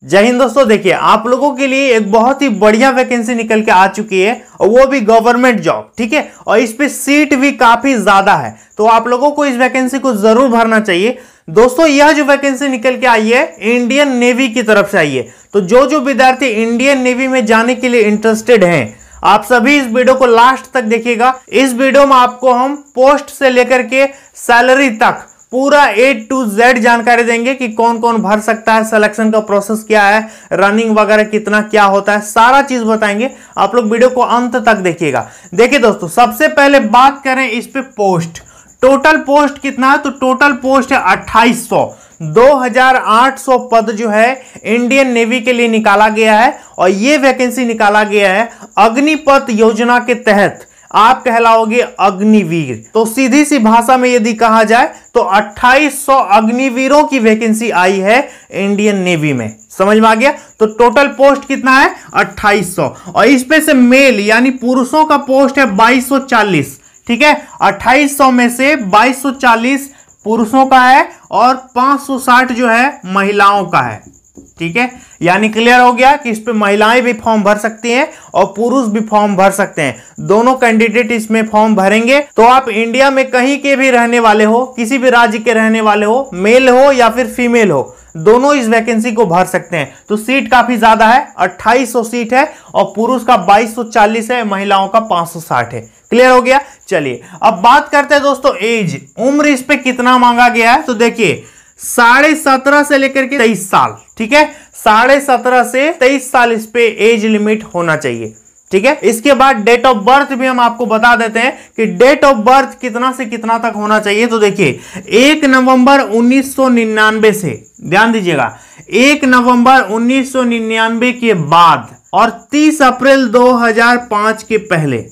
जय हिंद दोस्तों। देखिए आप लोगों के लिए एक बहुत ही बढ़िया वैकेंसी निकल के आ चुकी है और वो भी गवर्नमेंट जॉब, ठीक है। और इस पे सीट भी काफी ज्यादा है, तो आप लोगों को इस वैकेंसी को जरूर भरना चाहिए। दोस्तों यह जो वैकेंसी निकल के आई है इंडियन नेवी की तरफ से आई है, तो जो विद्यार्थी इंडियन नेवी में जाने के लिए इंटरेस्टेड हैं, आप सभी इस वीडियो को लास्ट तक देखिएगा। इस वीडियो में आपको हम पोस्ट से लेकर के सैलरी तक पूरा A to Z जानकारी देंगे कि कौन कौन भर सकता है, सिलेक्शन का प्रोसेस क्या है, रनिंग वगैरह कितना क्या होता है, सारा चीज बताएंगे। आप लोग वीडियो को अंत तक देखिएगा। देखिए दोस्तों, सबसे पहले बात करें इस पे पोस्ट, टोटल पोस्ट कितना है, तो टोटल पोस्ट है 2800। 2800 पद जो है इंडियन नेवी के लिए निकाला गया है और यह वैकेंसी निकाला गया है अग्निपथ योजना के तहत। आप कहलाओगे अग्निवीर। तो सीधी सी भाषा में यदि कहा जाए तो 2800 अग्निवीरों की वैकेंसी आई है इंडियन नेवी में। समझ में आ गया? तो टोटल पोस्ट कितना है 2800 और इस पे से मेल यानी पुरुषों का पोस्ट है 2240, ठीक है। 2800 में से 2240 पुरुषों का है और 560 जो है महिलाओं का है, ठीक है। यानी क्लियर हो गया कि इस पे महिलाएं भी फॉर्म भर सकती हैं और पुरुष भी फॉर्म भर सकते हैं। दोनों कैंडिडेट इसमें फॉर्म भरेंगे। तो आप इंडिया में कहीं के भी रहने वाले हो, किसी भी राज्य के रहने वाले हो, मेल हो या फिर फीमेल हो, दोनों इस वैकेंसी को भर सकते हैं। तो सीट काफी ज्यादा है, 2800 सीट है और पुरुष का 2240 है, महिलाओं का 560 है। क्लियर हो गया? चलिए अब बात करते हैं दोस्तों एज, उम्र इस पे कितना मांगा गया है। तो देखिए 17.5 से लेकर के 23 साल, ठीक है। 17.5 से 23 साल इस पे एज लिमिट होना चाहिए, ठीक है। इसके बाद डेट ऑफ बर्थ भी हम आपको बता देते हैं कि डेट ऑफ बर्थ कितना से कितना तक होना चाहिए। तो देखिए 1 नवंबर 1999 से, ध्यान दीजिएगा, 1 नवंबर 1999 के बाद और 30 अप्रैल 2005 के पहले,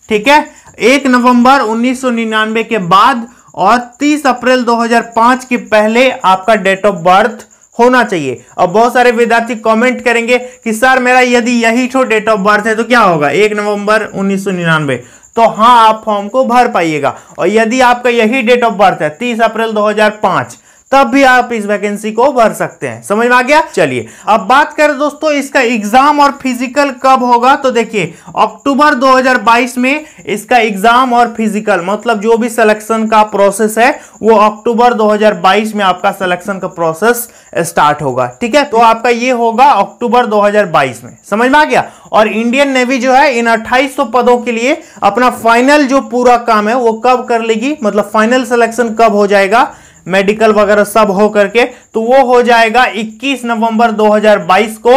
ठीक है। 1 नवंबर 1999 के बाद और 30 अप्रैल 2005 के पहले आपका डेट ऑफ बर्थ होना चाहिए। अब बहुत सारे विद्यार्थी कमेंट करेंगे कि सर मेरा यदि यही ठो डेट ऑफ बर्थ है तो क्या होगा, 1 नवंबर 1999, तो हाँ आप फॉर्म को भर पाइएगा। और यदि आपका यही डेट ऑफ बर्थ है 30 अप्रैल 2005, तब भी आप इस वैकेंसी को भर सकते हैं। समझ में आ गया? चलिए अब बात करें दोस्तों इसका एग्जाम और फिजिकल कब होगा। तो देखिए अक्टूबर 2022 में इसका एग्जाम और फिजिकल, मतलब जो भी सिलेक्शन का प्रोसेस है वो अक्टूबर 2022 में आपका सिलेक्शन का प्रोसेस स्टार्ट होगा, ठीक है। तो आपका ये होगा अक्टूबर 2022 में। समझ में आ गया? और इंडियन नेवी जो है इन 2800 पदों के लिए अपना फाइनल जो पूरा काम है वो कब कर लेगी, मतलब फाइनल सिलेक्शन कब हो जाएगा, मेडिकल वगैरह सब हो करके, तो वो हो जाएगा 21 नवंबर 2022 को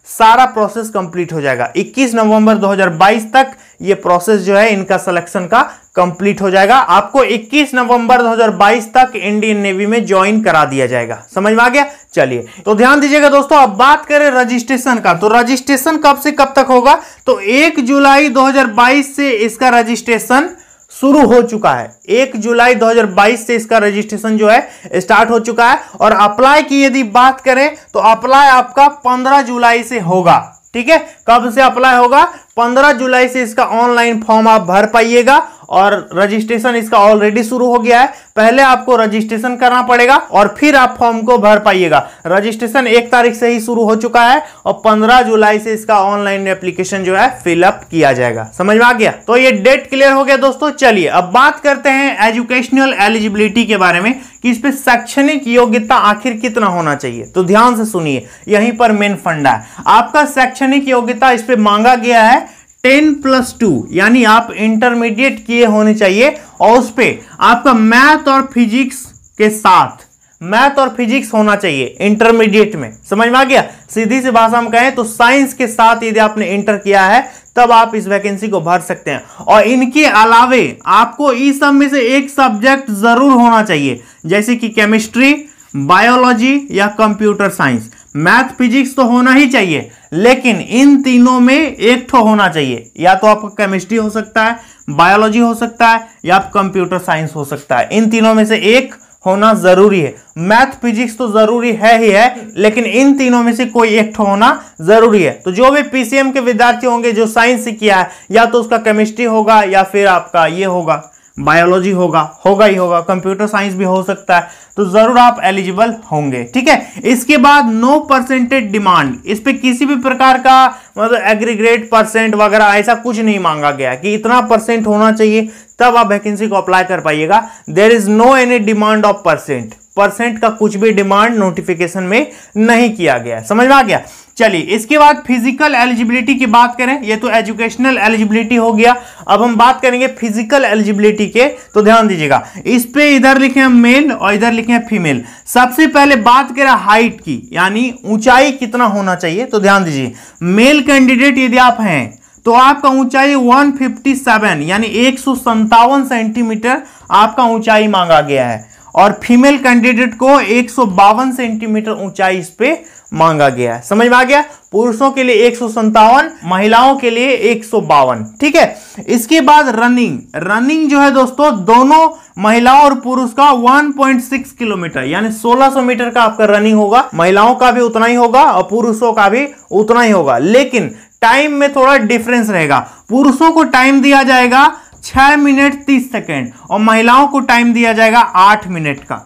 सारा प्रोसेस कंप्लीट हो जाएगा। 21 नवंबर 2022 तक ये प्रोसेस जो है इनका सिलेक्शन का कंप्लीट हो जाएगा। आपको 21 नवंबर 2022 तक इंडियन नेवी में ज्वाइन करा दिया जाएगा। समझ में आ गया? चलिए तो ध्यान दीजिएगा दोस्तों। अब बात करें रजिस्ट्रेशन का, तो रजिस्ट्रेशन कब से कब तक होगा, तो 1 जुलाई 2022 से इसका रजिस्ट्रेशन शुरू हो चुका है। 1 जुलाई 2022 से इसका रजिस्ट्रेशन जो है स्टार्ट हो चुका है। और अप्लाई की यदि बात करें तो अप्लाई आपका 15 जुलाई से होगा, ठीक है। कब से अप्लाई होगा? 15 जुलाई से इसका ऑनलाइन फॉर्म आप भर पाइएगा और रजिस्ट्रेशन इसका ऑलरेडी शुरू हो गया है। पहले आपको रजिस्ट्रेशन करना पड़ेगा और फिर आप फॉर्म को भर पाइएगा। रजिस्ट्रेशन 1 तारीख से ही शुरू हो चुका है और 15 जुलाई से इसका ऑनलाइन एप्लीकेशन जो है फिलअप किया जाएगा। समझ में आ गया? तो ये डेट क्लियर हो गया दोस्तों। चलिए अब बात करते हैं एजुकेशनल एलिजिबिलिटी के बारे में कि इस पे शैक्षणिक योग्यता आखिर कितना होना चाहिए। तो ध्यान से सुनिए, यहीं पर मेन फंडा है। आपका शैक्षणिक योग्यता इस पे मांगा गया है 10+2, यानी आप इंटरमीडिएट किए होने चाहिए और उस पे आपका मैथ और फिजिक्स के साथ, मैथ और फिजिक्स होना चाहिए इंटरमीडिएट में। समझ में आ गया? सीधी सी भाषा में कहें तो साइंस के साथ यदि आपने इंटर किया है तब आप इस वैकेंसी को भर सकते हैं। और इनके अलावे आपको इस सब में से एक सब्जेक्ट जरूर होना चाहिए, जैसे कि केमिस्ट्री, बायोलॉजी या कंप्यूटर साइंस। मैथ फिजिक्स तो होना ही चाहिए, लेकिन इन तीनों में एक ठो होना चाहिए। या तो आपका केमिस्ट्री हो सकता है, बायोलॉजी हो सकता है या कंप्यूटर साइंस हो सकता है। इन तीनों में से एक होना जरूरी है। मैथ फिजिक्स तो जरूरी है ही है, लेकिन इन तीनों में से कोई एक होना जरूरी है। तो जो भी पीसीएम के विद्यार्थी होंगे जो साइंस से किया है, या तो उसका केमिस्ट्री होगा या फिर आपका ये होगा बायोलॉजी होगा ही होगा, कंप्यूटर साइंस भी हो सकता है, तो जरूर आप एलिजिबल होंगे। ठीक है, इसके बाद नो परसेंटेज डिमांड, इस पे किसी भी प्रकार का मतलब एग्रीगेट परसेंट वगैरह ऐसा कुछ नहीं मांगा गया कि इतना परसेंट होना चाहिए तब आप वैकेंसी को अप्लाई कर पाइएगा। There is no any demand of percent का कुछ भी डिमांड नोटिफिकेशन में नहीं किया गया। समझ में आ गया? चलिए, इसके बाद फिजिकल एलिजिबिलिटी की बात करें, ये तो एजुकेशनल एलिजिबिलिटी हो गया। अब हम बात करेंगे फिजिकल एलिजिबिलिटी के, तो ध्यान दीजिएगा, इस पे इधर लिखे हैं मेल और इधर लिखे हैं फीमेल। सबसे पहले बात करें हाइट की, यानी ऊंचाई कितना होना चाहिए, तो ध्यान दीजिए, मेल कैंडिडेट यदि आप हैं तो आपका ऊंचाई 157 यानी 157 सेंटीमीटर आपका ऊंचाई मांगा गया है, और फीमेल कैंडिडेट को 152 सेंटीमीटर ऊंचाई इस पे मांगा गया है। समझ में आ गया? पुरुषों के लिए 157, महिलाओं के लिए 152। ठीक है, इसके बाद रनिंग जो है दोस्तों, दोनों महिलाओं और पुरुष का 1.6 किलोमीटर यानी 1600 मीटर का आपका रनिंग होगा। महिलाओं का भी उतना ही होगा और पुरुषों का भी उतना ही होगा, लेकिन टाइम में थोड़ा डिफरेंस रहेगा। पुरुषों को टाइम दिया जाएगा 6 मिनट 30 सेकेंड और महिलाओं को टाइम दिया जाएगा 8 मिनट का।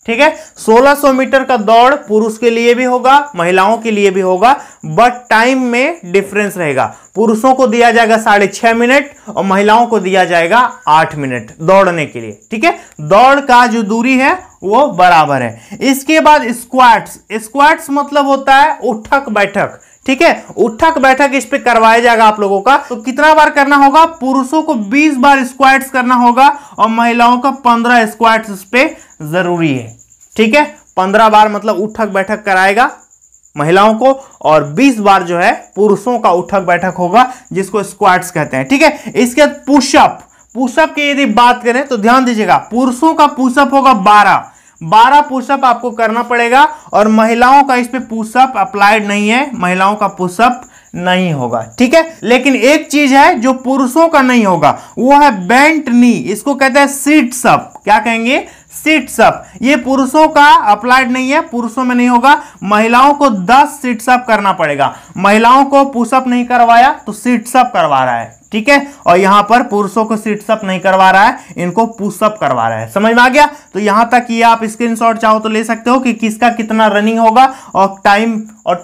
ठीक है, 1600 मीटर का दौड़ पुरुष के लिए भी होगा, महिलाओं के लिए भी होगा, बट टाइम में डिफरेंस रहेगा। पुरुषों को दिया जाएगा 6.5 मिनट और महिलाओं को दिया जाएगा 8 मिनट दौड़ने के लिए। ठीक है, दौड़ का जो दूरी है वो बराबर है। इसके बाद स्क्वाट्स मतलब होता है उठक बैठक। ठीक है, उठक बैठक इस पे करवाया जाएगा आप लोगों का। तो कितना बार करना होगा? पुरुषों को 20 बार स्क्वाट्स करना होगा और महिलाओं का 15 स्क्वाट्स इस पे जरूरी है। ठीक है, 15 बार मतलब उठक बैठक कराएगा महिलाओं को और 20 बार जो है पुरुषों का उठक बैठक होगा, जिसको स्क्वाट्स कहते हैं। ठीक है, इसके बाद पुशअप की यदि बात करें तो ध्यान दीजिएगा, पुरुषों का पुशअप होगा 12 पुशअप आपको करना पड़ेगा, और महिलाओं का इस पे पुशअप अप्लाइड नहीं है, महिलाओं का पुशअप नहीं होगा। ठीक है, लेकिन एक चीज है जो पुरुषों का नहीं होगा, वो है बेंट नी, इसको कहते हैं सिट्स अप। क्या कहेंगे? Sits up. ये पुरुषों का अप्लाइड नहीं है, पुरुषों में नहीं होगा। महिलाओं को 10 सिट्स अप करना पड़ेगा। महिलाओं को पुशअप नहीं करवाया तो सिट्स अप करवा रहा है। ठीक है, और यहां पर पुरुषों को सिट्स अप नहीं करवा रहा है, इनको पुशअप करवा रहा है। समझ में आ गया? तो यहां तक ये आप स्क्रीनशॉट चाहो तो ले सकते हो कि किसका कितना रनिंग होगा और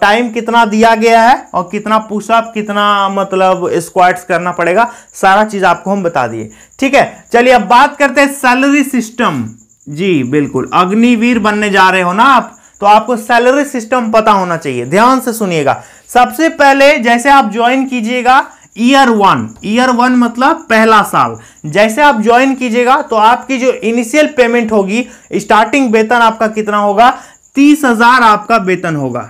टाइम कितना दिया गया है और कितना पुशअप, कितना मतलब स्क्वाट्स करना पड़ेगा, सारा चीज आपको हम बता दिए। ठीक है, चलिए अब बात करते हैं सैलरी सिस्टम। जी बिल्कुल, अग्निवीर बनने जा रहे हो ना आप, तो आपको सैलरी सिस्टम पता होना चाहिए। ध्यान से सुनिएगा। सबसे पहले जैसे आप ज्वाइन कीजिएगा ईयर 1 मतलब पहला साल, जैसे आप ज्वाइन कीजिएगा तो आपकी जो इनिशियल पेमेंट होगी, स्टार्टिंग वेतन आपका कितना होगा? 30,000 आपका वेतन होगा।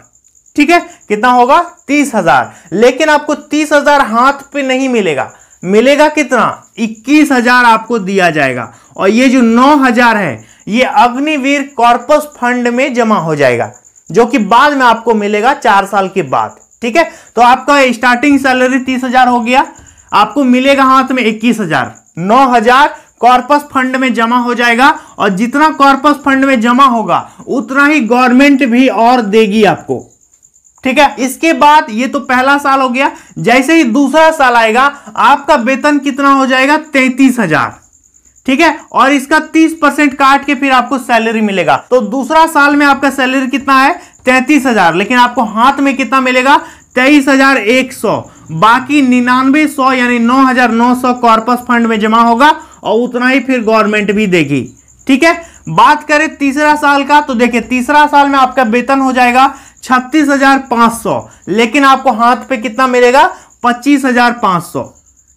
ठीक है, कितना होगा? 30,000। लेकिन आपको 30,000 हाथ पे नहीं मिलेगा, मिलेगा कितना? 21,000 आपको दिया जाएगा, और ये जो 9,000 है ये अग्निवीर कॉर्पस फंड में जमा हो जाएगा, जो कि बाद में आपको मिलेगा 4 साल के बाद। ठीक है, तो आपका स्टार्टिंग सैलरी 30,000 हो गया, आपको मिलेगा हाथ में 21,000। 9,000 कॉर्पस फंड में जमा हो जाएगा, और जितना कॉर्पस फंड में जमा होगा उतना ही गवर्नमेंट भी और देगी आपको। ठीक है, इसके बाद ये तो पहला साल हो गया। जैसे ही दूसरा साल आएगा आपका वेतन कितना हो जाएगा? 33,000। ठीक है, और इसका 30% काट के फिर आपको सैलरी मिलेगा। तो दूसरा साल में आपका सैलरी कितना है? 33,000, लेकिन आपको हाथ में कितना मिलेगा? 23,100। बाकी 9900 यानी 9,900 कॉर्पस फंड में जमा होगा, और उतना ही फिर गवर्नमेंट भी देगी। ठीक है, बात करें तीसरा साल का, तो देखिए तीसरा साल में आपका वेतन हो जाएगा 36,500, लेकिन आपको हाथ पे कितना मिलेगा? 25,500।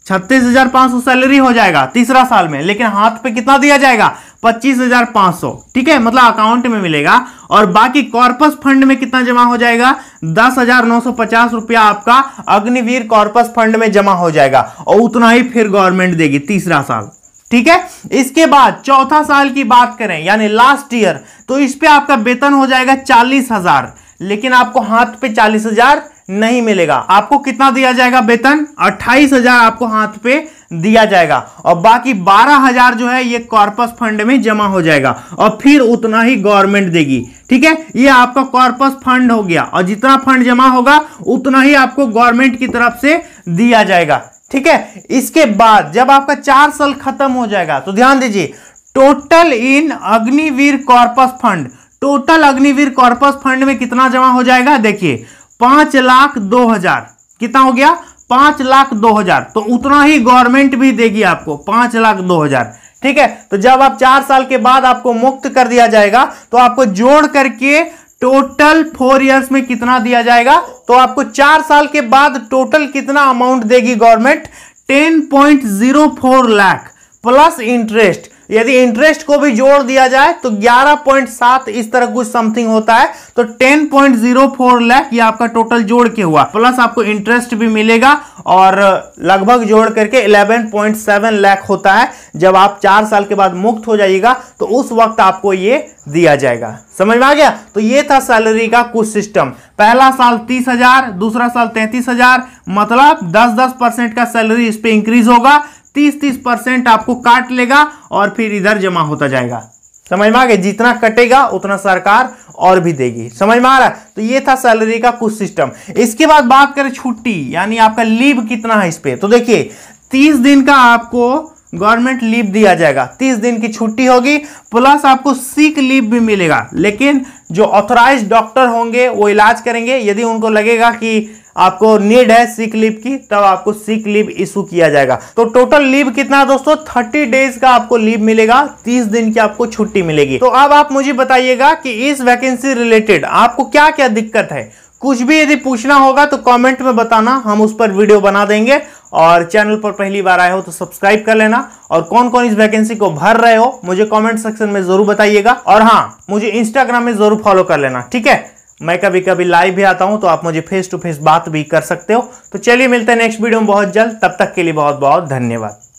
36,500 सैलरी हो जाएगा तीसरा साल में, लेकिन हाथ पे कितना दिया जाएगा? 25,500। ठीक है, मतलब अकाउंट में मिलेगा। और बाकी कॉर्पस फंड में कितना जमा हो जाएगा? 10,950 रुपया आपका अग्निवीर कॉर्पस फंड में जमा हो जाएगा, और उतना ही फिर गवर्नमेंट देगी तीसरा साल। ठीक है, इसके बाद चौथा साल की बात करें यानी लास्ट ईयर, तो इस पे आपका वेतन हो जाएगा 40,000, लेकिन आपको हाथ पे 40,000 नहीं मिलेगा। आपको कितना दिया जाएगा वेतन? 28,000 आपको हाथ पे दिया जाएगा, और बाकी 12,000 जो है ये कॉर्पस फंड में जमा हो जाएगा, और फिर उतना ही गवर्नमेंट देगी। ठीक है, ये आपका कॉर्पस फंड हो गया, और जितना फंड जमा होगा उतना ही आपको गवर्नमेंट की तरफ से दिया जाएगा। ठीक है। इसके बाद जब आपका 4 साल खत्म हो जाएगा तो ध्यान दीजिए, total in Agniveer corpus fund, total Agniveer corpus fund में कितना जमा हो जाएगा, देखिए 5,02,000, कितना हो गया 5,02,000। तो उतना ही गवर्नमेंट भी देगी आपको 5,02,000, ठीक है। तो जब आप 4 साल के बाद आपको मुक्त कर दिया जाएगा तो आपको जोड़ करके टोटल 4 इयर्स में कितना दिया जाएगा, तो आपको 4 साल के बाद टोटल कितना अमाउंट देगी गवर्नमेंट, 10.04 लाख प्लस इंटरेस्ट। यदि इंटरेस्ट को भी जोड़ दिया जाए तो 11.7 इस तरह कुछ समथिंग होता है। तो 10.04 लाख ये आपका टोटल जोड़ के हुआ, प्लस आपको इंटरेस्ट भी मिलेगा और लगभग जोड़ करके 11.7 लाख होता है। जब आप 4 साल के बाद मुक्त हो जाइएगा तो उस वक्त आपको ये दिया जाएगा। समझ में आ गया। तो ये था सैलरी का कुछ सिस्टम। पहला साल 30,000, दूसरा साल 33,000, मतलब 10% का सैलरी इस पे इंक्रीज होगा, 30% आपको काट लेगा और फिर इधर जमा होता जाएगा। समझ में आ गया, जितना कटेगा उतना सरकार और भी देगी। समझ में आ रहा है। तो ये था सैलरी का कुछ सिस्टम। इसके बाद बात करें छुट्टी, यानी आपका लीव कितना है इस पे, तो देखिए 30 दिन का आपको गवर्नमेंट लीव दिया जाएगा, 30 दिन की छुट्टी होगी, प्लस आपको सिक लीव भी मिलेगा। लेकिन जो ऑथराइज्ड डॉक्टर होंगे वो इलाज करेंगे, यदि उनको लगेगा कि आपको नीड है सिक लीव की तब आपको सिक लीव इशू किया जाएगा। तो टोटल लीव कितना है दोस्तों, 30 डेज का आपको लीव मिलेगा, 30 दिन की आपको छुट्टी मिलेगी। तो अब आप मुझे बताइएगा कि इस वैकेंसी रिलेटेड आपको क्या क्या दिक्कत है। कुछ भी यदि पूछना होगा तो कमेंट में बताना, हम उस पर वीडियो बना देंगे। और चैनल पर पहली बार आए हो तो सब्सक्राइब कर लेना। और कौन कौन इस वैकेंसी को भर रहे हो मुझे कमेंट सेक्शन में जरूर बताइएगा। और हाँ, मुझे इंस्टाग्राम में जरूर फॉलो कर लेना, ठीक है। मैं कभी कभी लाइव भी आता हूं तो आप मुझे फेस टू फेस बात भी कर सकते हो। तो चलिए मिलते हैं नेक्स्ट वीडियो में बहुत जल्द, तब तक के लिए बहुत बहुत धन्यवाद।